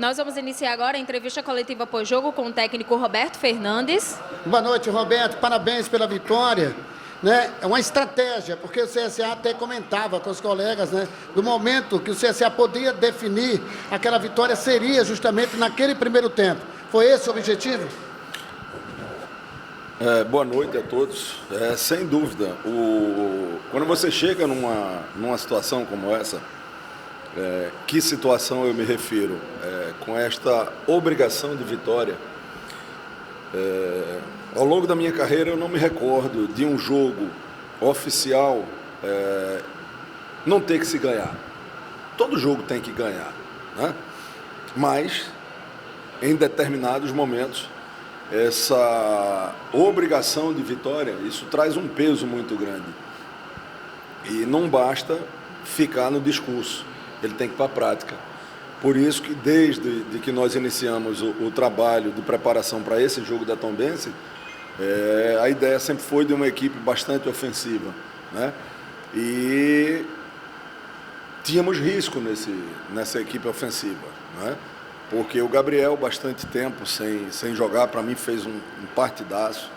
Nós vamos iniciar agora a entrevista coletiva pós-jogo com o técnico Roberto Fernandes. Boa noite, Roberto. Parabéns pela vitória. Né? É uma estratégia, porque o CSA até comentava com os colegas, né? Do momento que o CSA podia definir, aquela vitória seria justamente naquele primeiro tempo. Foi esse o objetivo? Boa noite a todos. Sem dúvida, quando você chega numa situação como essa, que situação eu me refiro? Com esta obrigação de vitória, ao longo da minha carreira eu não me recordo de um jogo oficial não ter que se ganhar. Todo jogo tem que ganhar, né? Mas em determinados momentos essa obrigação de vitória, isso traz um peso muito grande. E não basta ficar no discurso, ele tem que ir para a prática. Por isso que desde que nós iniciamos o trabalho de preparação para esse jogo da Tombense, a ideia sempre foi de uma equipe bastante ofensiva, né? E tínhamos risco nessa equipe ofensiva, né? Porque o Gabriel, bastante tempo sem jogar, para mim fez um partidaço.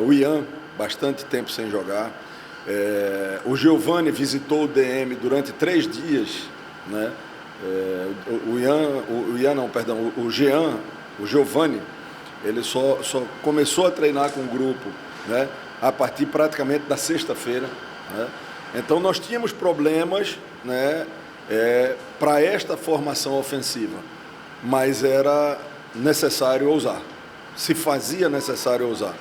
O Ian, bastante tempo sem jogar. O Giovani visitou o DM durante 3 dias, né? O Jean, o Giovani, ele só começou a treinar com o grupo, né? A partir praticamente da sexta-feira, né? Então nós tínhamos problemas, né? Para esta formação ofensiva. Mas era necessário ousar, se fazia necessário ousar.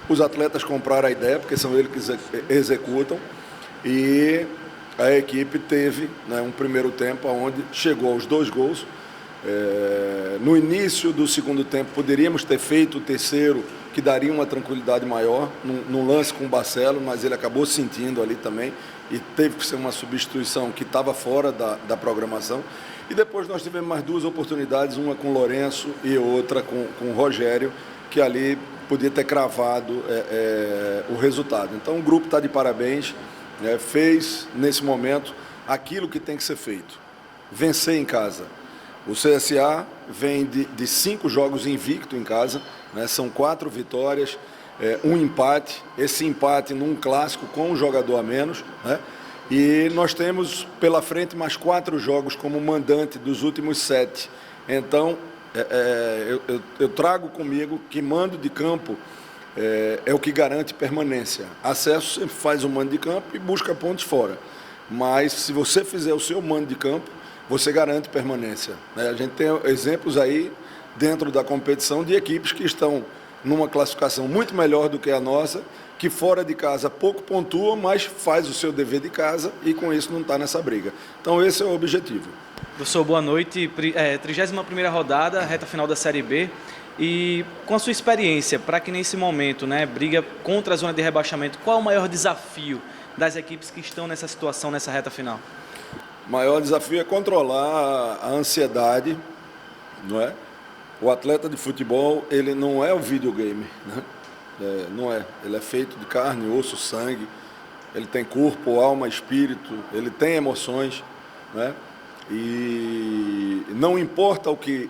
Os atletas compraram a ideia, porque são eles que executam, e a equipe teve, né, um primeiro tempo onde chegou aos 2 gols. No início do segundo tempo poderíamos ter feito o terceiro, que daria uma tranquilidade maior, num lance com o Barcelo, mas ele acabou sentindo ali também, e teve que ser uma substituição que estava fora da programação. E depois nós tivemos mais 2 oportunidades, uma com o Lourenço e outra com o Rogério, que ali podia ter cravado o resultado. Então o grupo está de parabéns, fez nesse momento aquilo que tem que ser feito, vencer em casa. O CSA vem de 5 jogos invicto em casa, né? São 4 vitórias, 1 empate, esse empate num clássico com um jogador a menos, né? E nós temos pela frente mais 4 jogos como mandante dos últimos 7. Então, eu trago comigo que mando de campo é o que garante permanência. Acesso sempre faz o mando de campo e busca pontos fora. Mas se você fizer o seu mando de campo, você garante permanência, né? A gente tem exemplos aí dentro da competição de equipes que estão numa classificação muito melhor do que a nossa, que fora de casa pouco pontua, mas faz o seu dever de casa e com isso não está nessa briga. Então esse é o objetivo. Professor, boa noite. 31ª rodada, reta final da Série B. E com a sua experiência, para que nesse momento, né, briga contra a zona de rebaixamento, qual é o maior desafio das equipes que estão nessa situação, nessa reta final? O maior desafio é controlar a ansiedade, não é? O atleta de futebol, ele não é o videogame, né? Não é. Ele é feito de carne, osso, sangue. Ele tem corpo, alma, espírito. Ele tem emoções, né? E não importa o que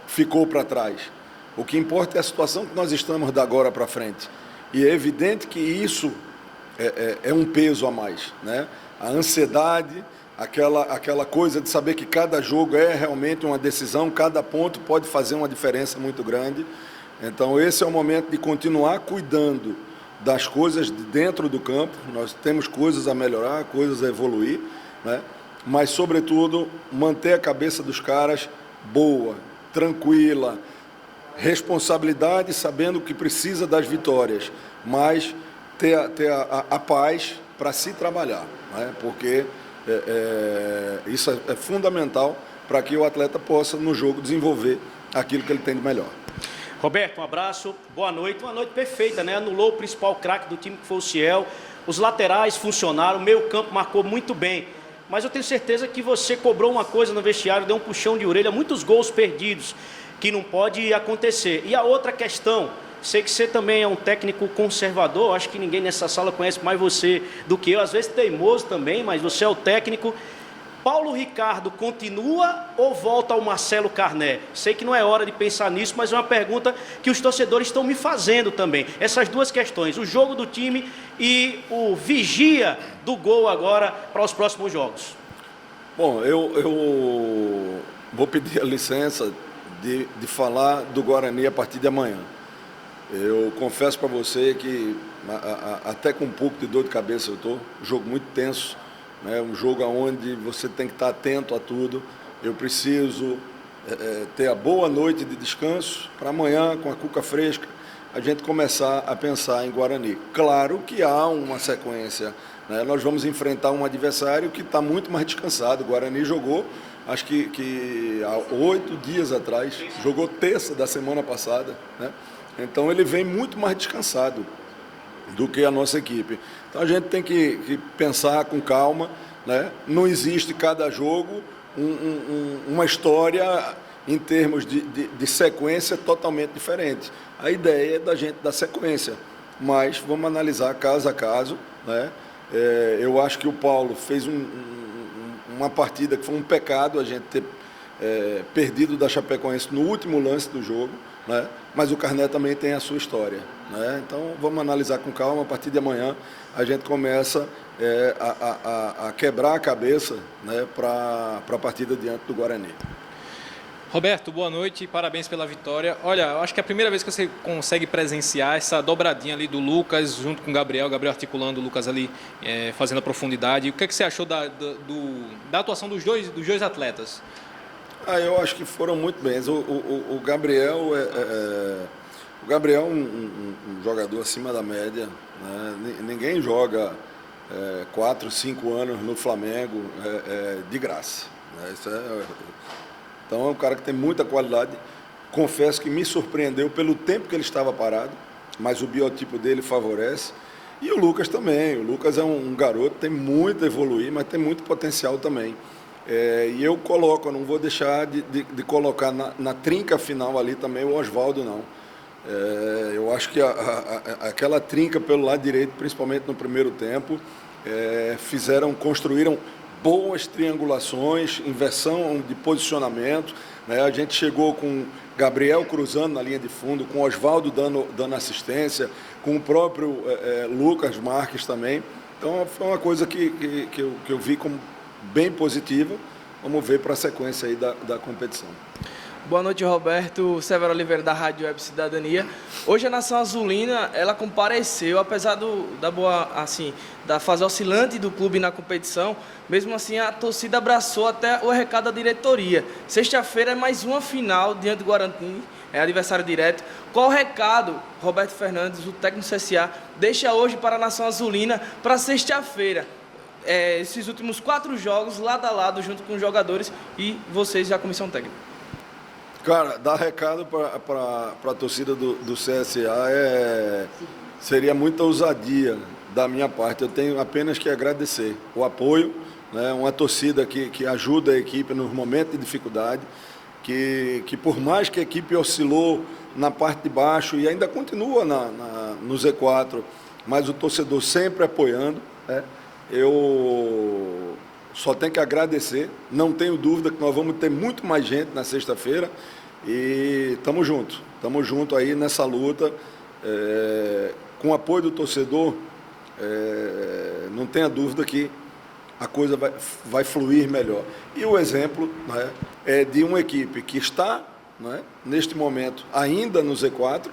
ficou para trás. O que importa é a situação que nós estamos da agora para frente. E é evidente que isso é um peso a mais, né? A ansiedade, aquela coisa de saber que cada jogo é realmente uma decisão, cada ponto pode fazer uma diferença muito grande. Então esse é o momento de continuar cuidando das coisas de dentro do campo. Nós temos coisas a melhorar, coisas a evoluir, né? Mas sobretudo manter a cabeça dos caras boa, tranquila, responsabilidade, sabendo que precisa das vitórias, mas ter a paz para se trabalhar, né? Porque isso é fundamental para que o atleta possa, no jogo, desenvolver aquilo que ele tem de melhor. Roberto, um abraço, boa noite. Uma noite perfeita, né? Anulou o principal craque do time, que foi o Ciel. Os laterais funcionaram, o meio campo marcou muito bem. Mas eu tenho certeza que você cobrou uma coisa no vestiário, deu um puxão de orelha, muitos gols perdidos, que não pode acontecer. E a outra questão, sei que você também é um técnico conservador, acho que ninguém nessa sala conhece mais você do que eu, às vezes teimoso também, mas você é o técnico. Paulo Ricardo continua ou volta ao Marcelo Carné? Sei que não é hora de pensar nisso, mas é uma pergunta que os torcedores estão me fazendo também. Essas duas questões, o jogo do time e o vigia do gol agora para os próximos jogos. Bom, eu vou pedir a licença de falar do Guarani a partir de amanhã. Eu confesso para você que até com um pouco de dor de cabeça eu estou. Um jogo muito tenso, né? Um jogo onde você tem que estar atento a tudo. Eu preciso ter a boa noite de descanso para amanhã, com a cuca fresca, a gente começar a pensar em Guarani. Claro que há uma sequência, né? Nós vamos enfrentar um adversário que está muito mais descansado. O Guarani jogou, acho que há 8 dias atrás, jogou terça da semana passada, né? Então ele vem muito mais descansado do que a nossa equipe. Então a gente tem que pensar com calma, né? Não existe cada jogo uma história em termos de sequência totalmente diferente. A ideia é da gente dar sequência, mas vamos analisar caso a caso, né? Eu acho que o Paulo fez uma partida que foi um pecado a gente ter perdido da Chapecoense no último lance do jogo, né? Mas o Carné também tem a sua história, né? Então vamos analisar com calma. A partir de amanhã a gente começa a quebrar a cabeça, né, para a partida diante do Guarani. Roberto, boa noite e parabéns pela vitória. Olha, eu acho que é a primeira vez que você consegue presenciar essa dobradinha ali do Lucas junto com o Gabriel articulando o Lucas ali, fazendo a profundidade. O que você achou da atuação dos dois atletas? Eu acho que foram muito bem. O Gabriel é um jogador acima da média, né? Ninguém joga 4, 5 anos no Flamengo de graça, né? Então é um cara que tem muita qualidade. Confesso que me surpreendeu pelo tempo que ele estava parado, mas o biotipo dele favorece. E o Lucas também. O Lucas é um garoto, tem muito a evoluir, mas tem muito potencial também. E eu não vou deixar de colocar na trinca final ali também o Oswaldo, não. Eu acho que aquela trinca pelo lado direito, principalmente no primeiro tempo, construíram boas triangulações, inversão de posicionamento, né? A gente chegou com Gabriel cruzando na linha de fundo, com Oswaldo dando assistência, com o próprio Lucas Marques também. Então foi uma coisa que eu vi como bem positiva. Vamos ver para a sequência aí da competição. Boa noite, Roberto. Severo Oliveira, da Rádio Web Cidadania. Hoje a Nação Azulina, ela compareceu, apesar da fase oscilante do clube na competição, mesmo assim a torcida abraçou até o recado da diretoria. Sexta-feira é mais uma final diante do Guarani, é adversário direto. Qual o recado, Roberto Fernandes, o técnico do CSA, deixa hoje para a Nação Azulina para sexta-feira? Esses últimos 4 jogos, lado a lado, junto com os jogadores e vocês e a comissão técnica. Cara, dar recado para a torcida do CSA seria muita ousadia da minha parte. Eu tenho apenas que agradecer o apoio, né? Uma torcida que ajuda a equipe nos momentos de dificuldade, que por mais que a equipe oscilou na parte de baixo e ainda continua no Z4, mas o torcedor sempre apoiando, né? Eu só tenho que agradecer, não tenho dúvida que nós vamos ter muito mais gente na sexta-feira e estamos juntos aí nessa luta, com o apoio do torcedor, não tenha dúvida que a coisa vai fluir melhor. E o exemplo, né, é de uma equipe que está, né, neste momento ainda no Z4,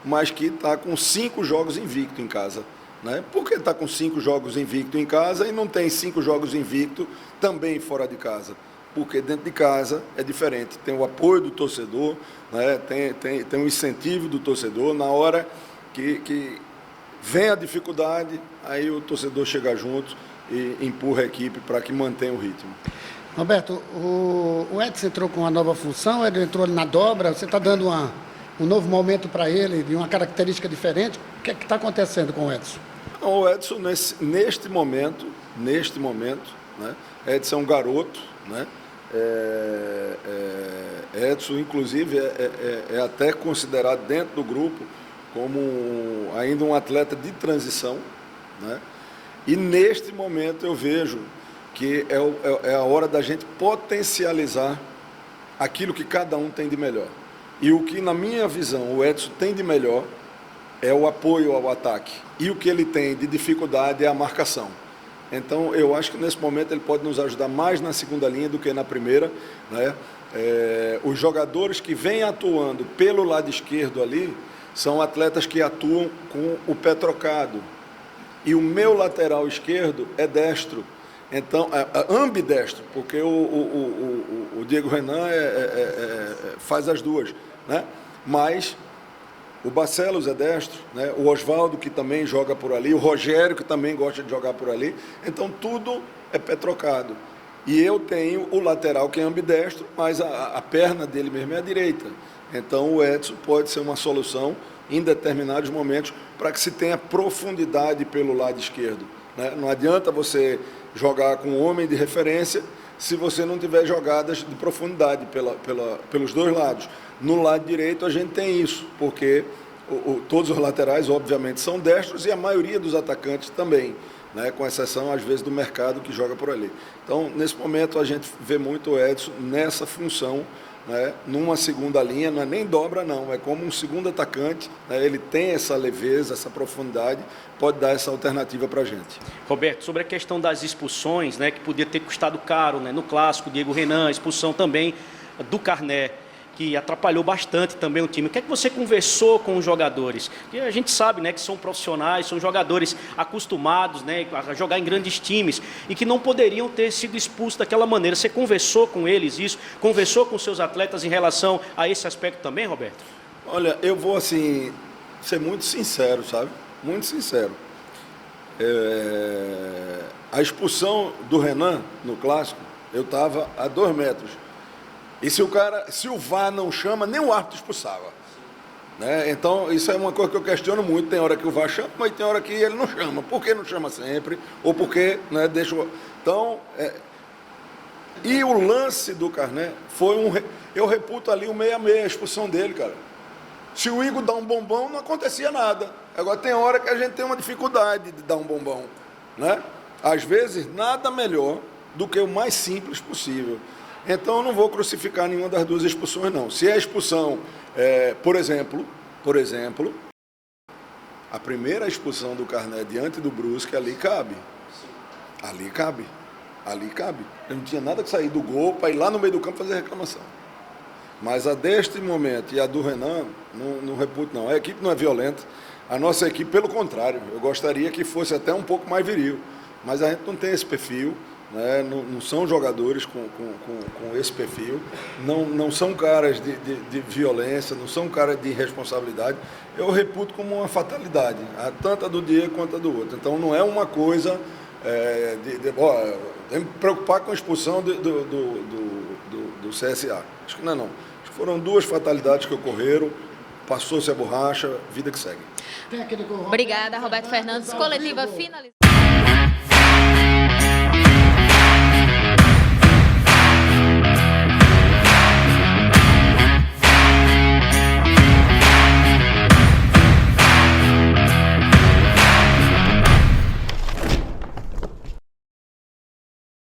mas que está com 5 jogos invicto em casa. Né? Por que está com 5 jogos invicto em casa e não tem 5 jogos invicto também fora de casa? Porque dentro de casa é diferente, tem o apoio do torcedor, né? tem o incentivo do torcedor. Na hora que vem a dificuldade, aí o torcedor chega junto e empurra a equipe para que mantenha o ritmo. Roberto, o Edson entrou com uma nova função, ele entrou na dobra, você está dando um novo momento para ele, de uma característica diferente. O que está acontecendo com o Edson? O Edson, neste momento, né? Edson é um garoto, né? Edson, inclusive, é até considerado dentro do grupo como ainda um atleta de transição, né? E neste momento eu vejo que é a hora da gente potencializar aquilo que cada um tem de melhor. E o que, na minha visão, o Edson tem de melhor é o apoio ao ataque. E o que ele tem de dificuldade é a marcação. Então, eu acho que nesse momento ele pode nos ajudar mais na segunda linha do que na primeira, né? Os jogadores que vêm atuando pelo lado esquerdo ali são atletas que atuam com o pé trocado. E o meu lateral esquerdo é destro. Então, ambidestro, porque o Diego Renan faz as duas, né? Mas o Barcelos é destro, né? O Oswaldo, que também joga por ali, o Rogério, que também gosta de jogar por ali. Então, tudo é pé trocado. E eu tenho o lateral que é ambidestro, mas a perna dele mesmo é a direita. Então, o Edson pode ser uma solução em determinados momentos para que se tenha profundidade pelo lado esquerdo, né? Não adianta você jogar com um homem de referência se você não tiver jogadas de profundidade pelos dois lados. No lado direito a gente tem isso, porque todos os laterais obviamente são destros e a maioria dos atacantes também, né? Com exceção às vezes do Mercado que joga por ali. Então nesse momento a gente vê muito o Edson nessa função, né? Numa segunda linha, não é nem dobra não, é como um segundo atacante, né? Ele tem essa leveza, essa profundidade, pode dar essa alternativa para a gente. Roberto, sobre a questão das expulsões, né, que podia ter custado caro, né, no Clássico, Diego Renan, a expulsão também do Carné, que atrapalhou bastante também o time. O que é que você conversou com os jogadores? Porque a gente sabe, né, que são profissionais, são jogadores acostumados, né, a jogar em grandes times e que não poderiam ter sido expulsos daquela maneira. Você conversou com eles isso? Conversou com seus atletas em relação a esse aspecto também, Roberto? Olha, eu vou assim ser muito sincero, sabe? Muito sincero. A expulsão do Renan no Clássico, eu estava a 2 metros. E se o VAR não chama, nem o árbitro expulsava, né? Então, isso é uma coisa que eu questiono muito. Tem hora que o VAR chama, mas tem hora que ele não chama. Por que não chama sempre? Ou por que, né, deixa... Então, e o lance do Carné foi eu reputo ali o 6-6, a expulsão dele, cara. Se o Igor dá um bombão, não acontecia nada. Agora, tem hora que a gente tem uma dificuldade de dar um bombão, né? Às vezes, nada melhor do que o mais simples possível. Então, eu não vou crucificar nenhuma das duas expulsões, não. Se a expulsão, por exemplo, a primeira expulsão do Carné diante do Brusque, ali cabe. Ali cabe. Eu não tinha nada que sair do gol para ir lá no meio do campo fazer reclamação. Mas a deste momento e a do Renan, não reputo, não. A equipe não é violenta. A nossa equipe, pelo contrário, eu gostaria que fosse até um pouco mais viril. Mas a gente não tem esse perfil. Né? Não são jogadores com esse perfil, não são caras de violência, não são caras de irresponsabilidade. Eu reputo como uma fatalidade, tanto a do Diego quanto a do outro. Então não é uma coisa tem que me preocupar com a expulsão do CSA. Acho que não é não. Acho que foram 2 fatalidades que ocorreram, passou-se a borracha, vida que segue. Obrigada, Roberto Fernandes. Coletiva finalizada.